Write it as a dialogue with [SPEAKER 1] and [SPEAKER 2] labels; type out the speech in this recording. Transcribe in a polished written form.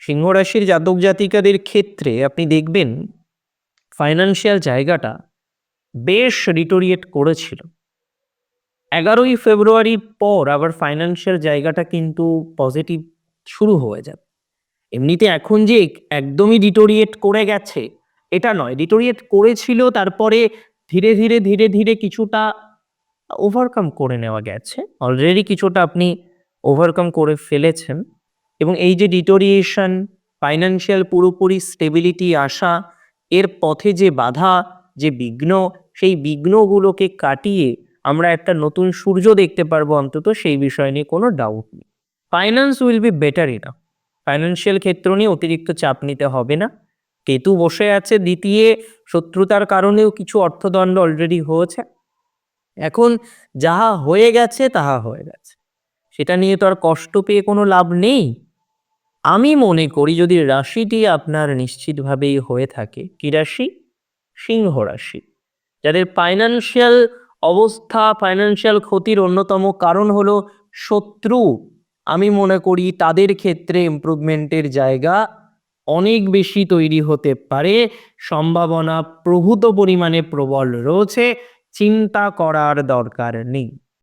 [SPEAKER 1] সিংহ রাশির জাতক জাতিকাদের ক্ষেত্রে আপনি দেখবেন ফাইন্যান্সিয়াল জায়গাটা বেশ ডিটোরিয়েট করেছিল। 11ই ফেব্রুয়ারির পর আবার ফাইন্যান্সিয়াল জায়গাটা কিন্তু পজিটিভ শুরু হয়ে যাবে। এমনিতে এখন যে একদমই ডিটোরিয়েট করে গেছে এটা নয়, ডিটোরিয়েট করেছিল, তারপরে ধীরে ধীরে ধীরে ধীরে কিছুটা ওভারকাম করে নেওয়া গেছে। অলরেডি কিছুটা আপনি ওভারকাম করে ফেলেছেন এবং এই যে ডিটোরিয়েশন, ফাইন্যান্সিয়াল পুরোপুরি স্টেবিলিটি আসা, এর পথে যে বাধা, যে বিঘ্ন, সেই বিঘ্নগুলোকে কাটিয়ে আমরা একটা নতুন সূর্য দেখতে পারবো অন্তত, সেই বিষয় নিয়ে কোনো ডাউট নেই। Finance will be better enough. Financial ক্ষেত্র নিয়ে অতিরিক্ত চাপ নিতে হবে না। কেতু বসে আছে দ্বিতীয়, শত্রুতার কারণেও কিছু অর্থদণ্ড অলরেডি হয়েছে। এখন যাহা হয়ে গেছে তাহা হয়ে গেছে, সেটা নিয়ে তো আর কষ্ট পেয়ে কোনো লাভ নেই। আমি মনে করি যদি রাশিটি আপনার নিশ্চিতভাবেই হয়ে থাকে, কি রাশি? সিংহ রাশি। যাদের ফাইন্যান্সিয়াল অবস্থা, ফাইন্যান্সিয়াল ক্ষতির অন্যতম কারণ হলো শত্রু, আমি মনে করি তাদের ক্ষেত্রে ইমপ্রুভমেন্টের জায়গা অনেক বেশি তৈরি হতে পারে। সম্ভাবনা প্রভূত পরিমাণে প্রবল রয়েছে, চিন্তা করার দরকার নেই।